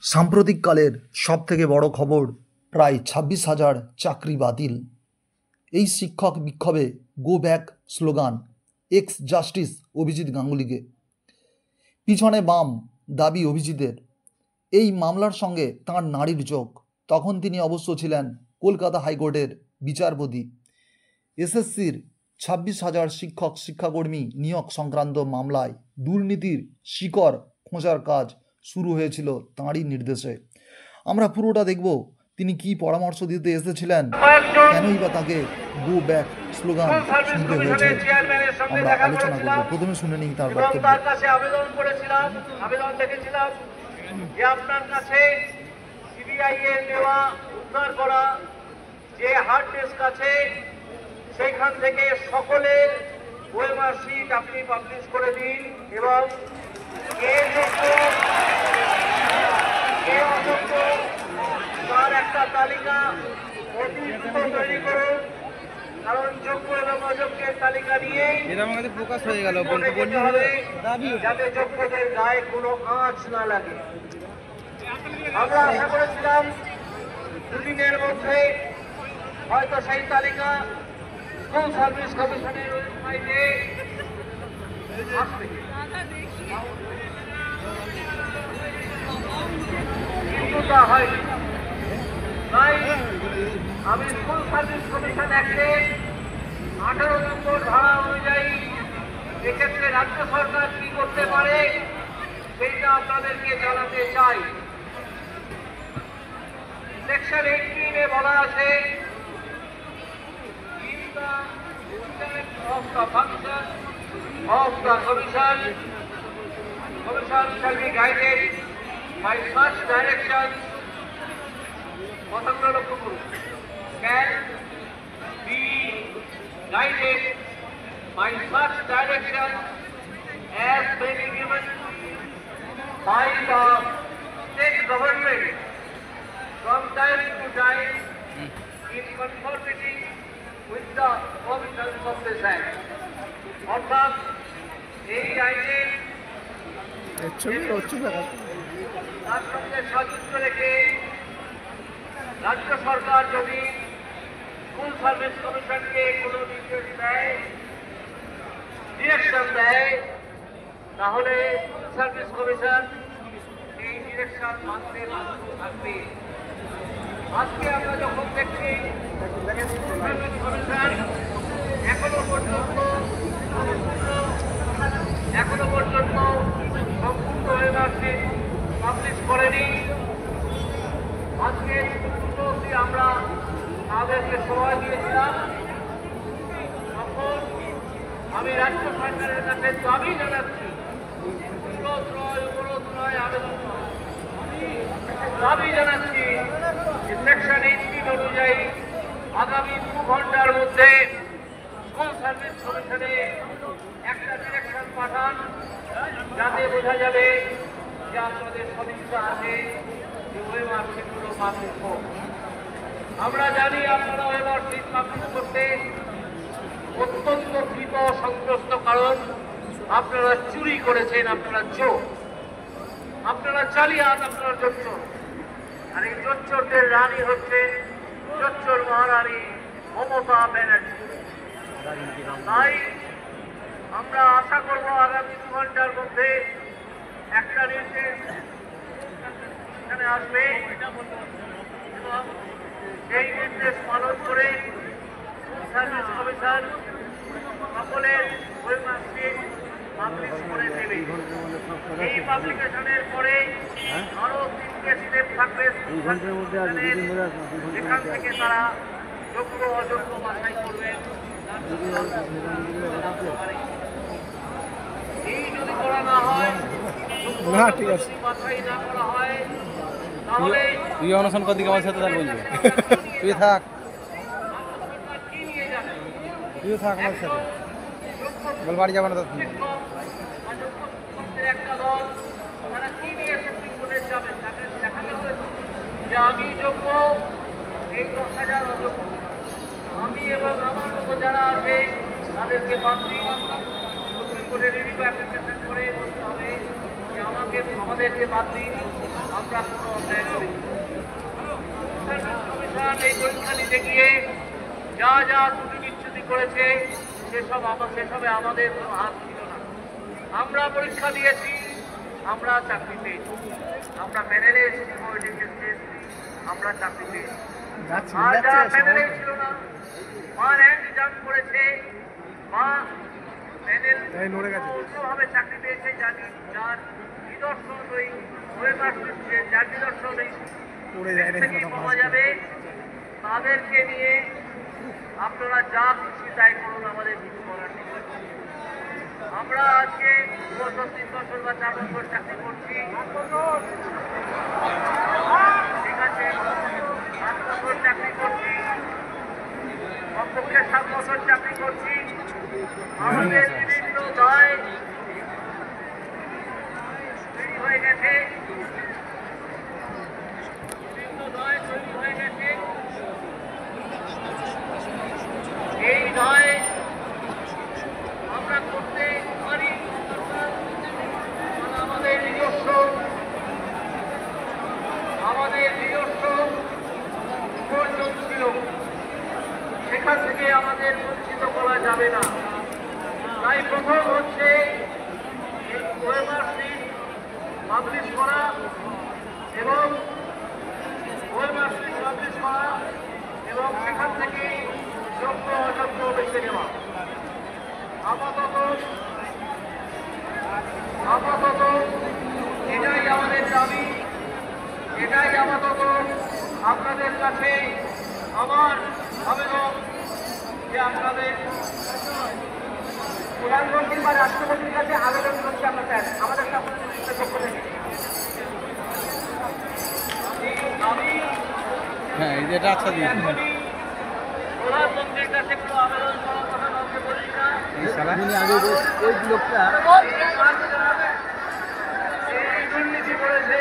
সাম্প্রতিককালের সবথেকে বড় খবর, প্রায় ২৬,০০০ চাকরি বাতিল। এই শিক্ষক বিক্ষোভে go back slogan ex justice Abhijit গাঙ্গুলিকে। পিছনে বাম দাবি অভিজিতের। এই মামলার সঙ্গে তাঁর নারীর যোগ। তখন তিনি অবশ্য ছিলেন কলকাতা হাইকোর্টের বিচারপতি। এসএসসির ২৬,০০০ শিক্ষক শিক্ষাকর্মী নিয়োগ সংক্রান্ত মামলায় দুর্নীতির শিকড় খোঁজার কাজ শুরু হয়েছিল তাঁরই নির্দেশে। আমরা পুরোটা দেখব, তিনি কি পরামর্শ দিতে এসেছিলেন, কেনই বা তাকে গো ব্যাক স্লোগান শুনতে হয়েছে, আমরা আলোচনা করব। প্রথমে শুনে নিই তার বক্তব্য। তার কাছে আবেদন করেছিলাম, আবেদন দেখেছিলাম যে আপনার কাছে সিবিআই এর নেওয়া উদ্ধার করা যে হার্ড ডিস্ক আছে সেইখান থেকে সকলের ওয়েমার শিট আপনি পাবলিশ করে দিন এবং তার একটা তালিকা অতি দ্রুত তৈরি করুন, কারণ যোগ্য এবং অযোগ্যের তালিকা নিয়ে প্রকাশ হয়ে গেল যাতে যোগ্যদের গায়ে কোনো আঁচ না লাগে। আমরা আশা করেছিলাম দুদিনের মধ্যে হয়তো সেই তালিকা স্কুল সার্ভিস কমিশনের ওয়েবসাইটে আসবে, কিন্তু তা হয়নি। তাই আমি স্কুল সার্ভিস কমিশন অ্যাক্টের 18 নম্বর ধারা অনুযায়ী এক্ষেত্রে রাজ্য সরকার কি করতে পারে সেইটা আপনাদেরকে জানাতে চাই। সেকশন 18 বলা আছে, in the interest of the function of the commission shall be guided by such directions, কথাগুলো লক্ষ্য করুন, can be guided by such directions as may be given by the state government from time to time in conformity with the provisions of this Act. অর্থাৎ এই আইনের তার সঙ্গে সাযুজ্য রেখে রাজ্য সরকার যদি স্কুল সার্ভিস কমিশনকে কোনো নির্দেশ দেয়, ডিরেকশন দেয়, তাহলে স্কুল সার্ভিস কমিশন এই ডিরেকশন মানতে বাধ্য থাকবে। আজকে আমরা যখন দেখছি স্কুল সার্ভিস কমিশন এখনো পর্যন্ত সম্পূর্ণ ওয়েবসাইট পাবলিশ করেনি। আজকে আমরা তাদেরকে সময় দিয়েছিলাম, তখন আমি রাজ্য সরকারের কাছে দাবি জানাচ্ছি, অনুরোধ নয় আবেদন নয়, দাবি জানাচ্ছি সেকশন 18 অনুযায়ী আগামী 2 ঘন্টার মধ্যে স্কুল সার্ভিস কমিশনে একটা ডিরেকশন পাঠান, যাতে বোঝা যাবে যে আপনাদের সদিচ্ছা আছে যে ওয়েমার শিটগুলো পাবলিশ হোক। আমরা জানি আপনারা ওয়েমার শিট পাবলিশ করতে অত্যন্ত কৃত সংগ্রস্ত, কারণ আপনারা চুরি করেছেন, আপনারা চোর, আপনারা জালিয়াত, আপনারা জোচ্চোর। আর এই জোচ্চোরদের রানী হচ্ছে জোচ্চোর মহারানী মমতা ব্যানার্জি। তাই আমরা আশা করব আগামী 2 ঘন্টার মধ্যে একটা নির্দেশ এখানে আসবে এবং সেই নির্দেশ পালন করে স্কুল সার্ভিস কমিশন সকলের ওয়েবসাইট শিট পাবলিশ করে দেবে। এই পাবলিকেশনের পরে আরো 3টে স্টেপ থাকবে, সেখান থেকে তারা যোগ্য অযোগ্য বাছাই করবেন। এই যদি করা না হয়, ঠিক আছে, বাছাই না করা হয়, তাহলে তুই অনশন কর দিকে আমার সাথে বলবি, তুই থাক, তুই থাক আমার সাথে, বল বাড়ি যাবো না তো। একটা দল তারা কি নিয়ে সুপ্রিম কোর্টে যাবেন, তাকে দেখাতে হবে যে আমি যোগ্য, এই 10,000 অযোগ্য। আমি এবং আমার মতো যারা আছে তাদেরকে সুপ্রিম কোর্টে রিভিউ অ্যাপ্লিকেশন করে বলতে হবে যে আমাদেরকে বাদ দিন, আমরা কোনো অন্যায় করি। কমিশন এই পরীক্ষা নিতে গিয়ে যা যা ত্রুটি বিচ্যুতি করেছে সেসবে আমাদের কোনো হাত ছিল না। আমরা পরীক্ষা দিয়েছি, আমরা চাকরি পেয়েছি, আমরা প্যানেলে এসেছি, আমরা চাকরি পেয়েছি। আর যারা প্যানেলে ছিল না বা র্যাঙ্ক রিজার্ভ করেছে বা প্যানেল ভাবে চাকরি পেয়েছে, যার নিদর্শন ওই ওয়েমার যার নিদর্শন পাওয়া যাবে, তাদেরকে নিয়ে আপনারা যা খুশি তাই করুন, আমাদের কিছু করার নেই। আমরা আজকে 2 বছর 3 বছর বা 4 বছর চাকরি করছি, ঠিক আছে, 7 বছর চাকরি করছি, কমপক্ষে 7 বছর চাকরি করছি। আমাদের বিভিন্ন দায় তৈরি হয়ে গেছে, এই দায় আমরা করতে পারি। আমাদের নিজস্ব উপার্জন ছিল, সেখান থেকে আমাদের বঞ্চিত করা যাবে না। তাই প্রথম হচ্ছে ওয়েমার সিট পাবলিশ করা এবং ওয়েমার সিট পাবলিশ করা এবং সেখান থেকে যোগ্য অযোগ্য বেছে নেওয়া। আপাতত এটাই আমাদের দাবি, এটাই আপাতত আপনাদের কাছে আমার আবেদন যে আপনাদের প্রধানমন্ত্রী বা রাষ্ট্রপতির কাছে আবেদন করছি আমরা, স্যার আমাদের পক্ষ থেকে প্রধানমন্ত্রীর কাছে কোনো আবেদন করার কথা কাউকে বলি না। এই দুর্নীতি করেছে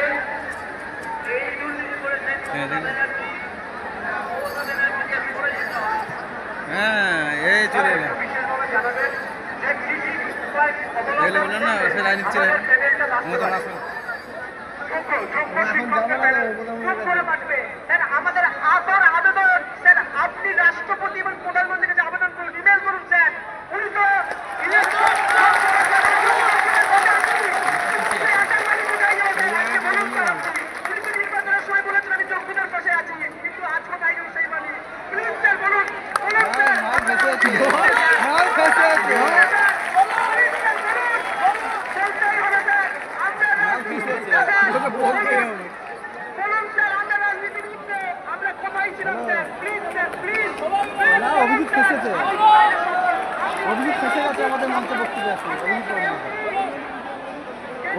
আমাদের আসার আবেদন, স্যার আপনি রাষ্ট্রপতি এবং প্রধানমন্ত্রীর কাছে আবেদন করুন, ইমেল করুন স্যার। উনি তো নির্বাচনের সময় বলেছেন আমি যোগ্যতার পাশে আছি, কিন্তু আজ কোথায় গেল সেই মানি? প্লিজ স্যার বলুন, অভিজিৎ ফেসে গেছে আমাদের মঞ্চে বক্তব্য আছে।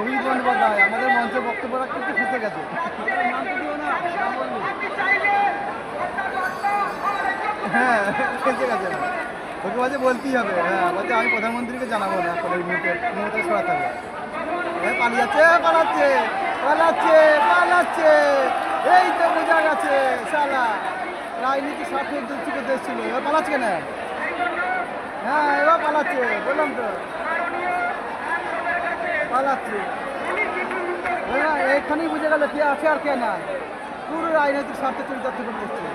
অভিজিৎ বন্দ্যোপাধ্যায় আমাদের মঞ্চে বক্তব্য রাখতে ফেসে গেছে। হ্যাঁ ফেসে গেছে, ওকে বলছে বলতেই হবে। হ্যাঁ বলছে আমি প্রধানমন্ত্রীকে জানাবো না, এই মুহূর্তে সরাতে হবে। পালাচ্ছে পালাচ্ছে পালাচ্ছে পালাচ্ছে, এই তো বোঝা গেছে শালা রাজনীতি স্বার্থের দৃষ্টিকে দেশ ছিল, এবার পালাচ্ছে কেন? হ্যাঁ এবার পালাচ্ছে, বললাম তো পালাচ্ছে। এখানেই বুঝে গেল কে আছে আর কে না, পুরো রাজনৈতিক স্বার্থে চরিতার্থ করে দিচ্ছে।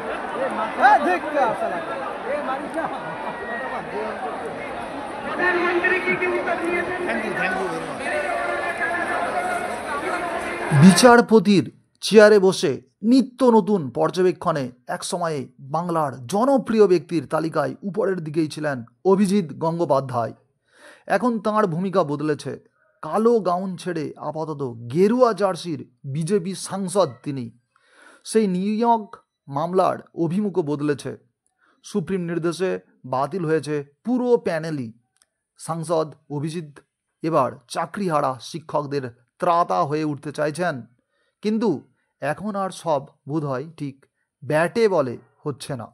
বিচারপতির চেয়ারে বসে নিত্য নতুন পর্যবেক্ষণে একসময়ে বাংলার জনপ্রিয় ব্যক্তির তালিকায় উপরের দিকেই ছিলেন অভিজিৎ গঙ্গোপাধ্যায়। এখন তাঁর ভূমিকা বদলেছে, কালো গাউন ছেড়ে আপাতত গেরুয়া জার্সির বিজেপি সাংসদ তিনি। সেই নিয়োগ মামলার অভিমুখও বদলেছে, সুপ্রিম নির্দেশে বাতিল হয়েছে পুরো প্যানেলই। সাংসদ অভিজিৎ এবার চাকরিহারা শিক্ষকদের ত্রাতা হয়ে উঠতে চাইছেন, কিন্তু এখন আর সব বোধহয় ঠিক ব্যাটে বলে হচ্ছে না।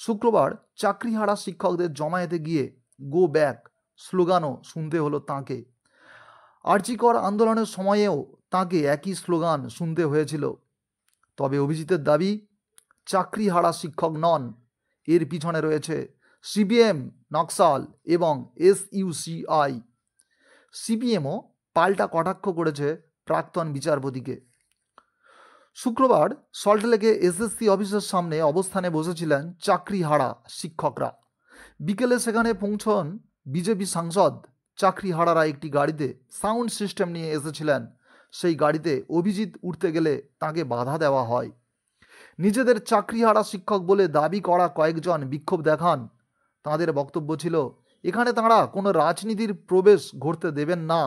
শুক্রবার চাকরিহারা শিক্ষকদের জমায়েতে গিয়ে গো ব্যাক স্লোগানও শুনতে হলো তাঁকে। আর্জিকর আন্দোলনের সময়েও তাঁকে একই স্লোগান শুনতে হয়েছিল। তবে অভিজিতের দাবি, চাকরিহারা শিক্ষক নন, এর পিছনে রয়েছে সিপিএম, নকশাল এবং SUCI। সিপিএমও পাল্টা কটাক্ষ করেছে প্রাক্তন বিচারপতিকে। শুক্রবার সল্টলেকে এসএসসি অফিসের সামনে অবস্থানে বসেছিলেন চাকরিহারা শিক্ষকরা। বিকেলে সেখানে পৌঁছন বিজেপি সাংসদ। চাকরিহারারা একটি গাড়িতে সাউন্ড সিস্টেম নিয়ে এসেছিলেন। সেই গাড়িতে অভিজিৎ উঠতে গেলে তাকে বাধা দেওয়া হয়। নিজেদের চাকরিহারা শিক্ষক বলে দাবি করা কয়েকজন বিক্ষোভ দেখান। তাদের বক্তব্য ছিল, এখানে তাঁরা কোনো রাজনীতির প্রবেশ ঘটতে দেবেন না।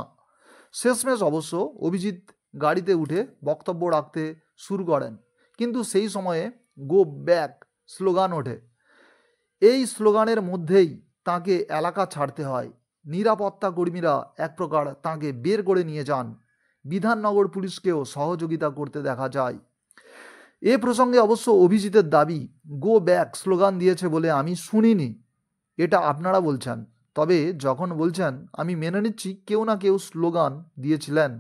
শেষমেশ অবশ্য অভিজিৎ গাড়িতে উঠে বক্তব্য রাখতে শুরু করেন, কিন্তু সেই সময়ে গো ব্যাক স্লোগান ওঠে। এই স্লোগানের মধ্যেই তাকে এলাকা ছাড়তে হয়। নিরাপত্তা কর্মীরা এক প্রকার তাকে বের করে নিয়ে যান। বিধাননগর পুলিশকেও সহযোগিতা করতে দেখা যায়। এ প্রসঙ্গে অবশ্য অভিজিতের দাবি, গো ব্যাক স্লোগান দিয়েছে বলে আমি শুনিনি, এটা আপনারা বলছেন। তবে যখন বলছেন আমি মেনে নিচ্ছি কেউ না কেউ স্লোগান দিয়েছিলেন।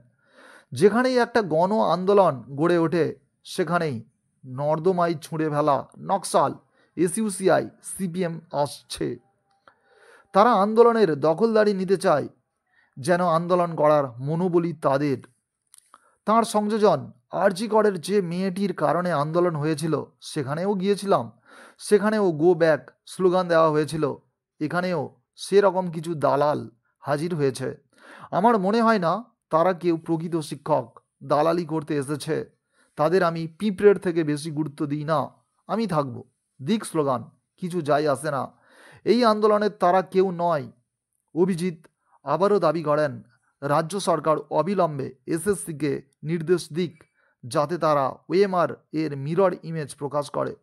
যেখানেই একটা গণ আন্দোলন গড়ে ওঠে সেখানেই নর্দমায় ছুঁড়ে ফেলা নকশাল, এসইউসিআই, সিপিএম আসছে। তারা আন্দোলনের দখলদারি নিতে চায়, যেন আন্দোলন করার মনোবলী তাদের। তাঁর সংযোজন আরজি করের যে মেয়েটির কারণে আন্দোলন হয়েছিল সেখানেও গিয়েছিলাম। সেখানেও গো ব্যাক স্লোগান দেওয়া হয়েছিল। এখানেও সেরকম কিছু দালাল হাজির হয়েছে। আমার মনে হয় না তারা কেউ প্রকৃত শিক্ষক। দালালি করতে এসেছে। তাদের আমি পিঁপড়ের থেকে বেশি গুরুত্ব দিই না। আমি থাকব, দিক স্লোগান, কিছু যায় আসে না। এই আন্দোলনের তারা কেউ নয়। অভিজিৎ আবারও দাবি করেন, রাজ্য সরকার অবিলম্বে এসএসসিকে নির্দেশ দিক যাতে তারা ওএমআর এর মিরর ইমেজ প্রকাশ করে।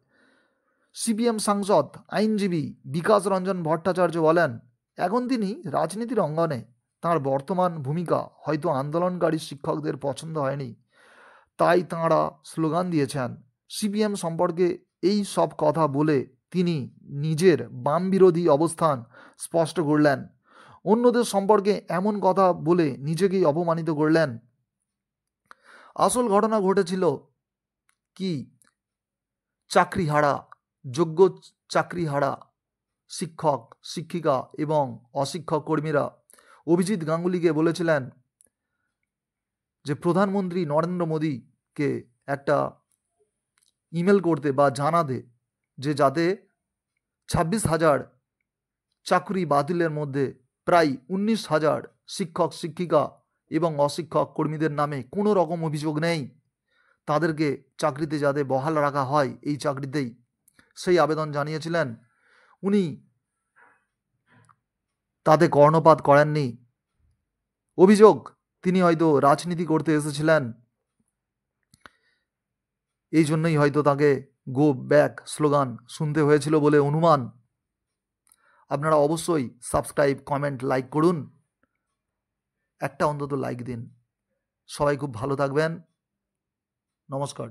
সিপিএম সাংসদ আইনজীবী বিকাশ রঞ্জন ভট্টাচার্য বলেন, এখন তিনি রাজনীতির অঙ্গনে। তাঁর বর্তমান ভূমিকা হয়তো আন্দোলনকারী শিক্ষকদের পছন্দ হয়নি, তাই তাঁরা স্লোগান দিয়েছেন। সিপিএম সম্পর্কে এই সব কথা বলে তিনি নিজের বাম বিরোধী অবস্থান স্পষ্ট করলেন। অন্যদের সম্পর্কে এমন কথা বলে নিজেকেই অপমানিত করলেন। আসল ঘটনা ঘটেছিল কি, চাকরিহারা, যোগ্য চাকরিহারা শিক্ষক, শিক্ষিকা এবং অশিক্ষক কর্মীরা অভিজিৎ গাঙ্গুলিকে বলেছিলেন যে প্রধানমন্ত্রী নরেন্দ্র মোদীকে একটা ইমেল করতে বা জানাতে, যে যাতে 26,000 চাকরি বাতিলের মধ্যে প্রায় 19,000 শিক্ষক, শিক্ষিকা এবং অশিক্ষক কর্মীদের নামে কোনো রকম অভিযোগ নেই, তাদেরকে চাকরিতে যাতে বহাল রাখা হয় এই চাকরিতেই, সেই আবেদন জানিয়েছিলেন। উনি তাতে কর্ণপাত করেননি। অভিযোগ, তিনি হয়তো রাজনীতি করতে এসেছিলেন। এই জন্যই হয়তো তাকে গো ব্যাক স্লোগান শুনতে হয়েছিল বলে অনুমান। আপনারা অবশ্যই সাবস্ক্রাইব, কমেন্ট, লাইক করুন। একটা অন্তত লাইক দিন। সবাই খুব ভালো থাকবেন। নমস্কার।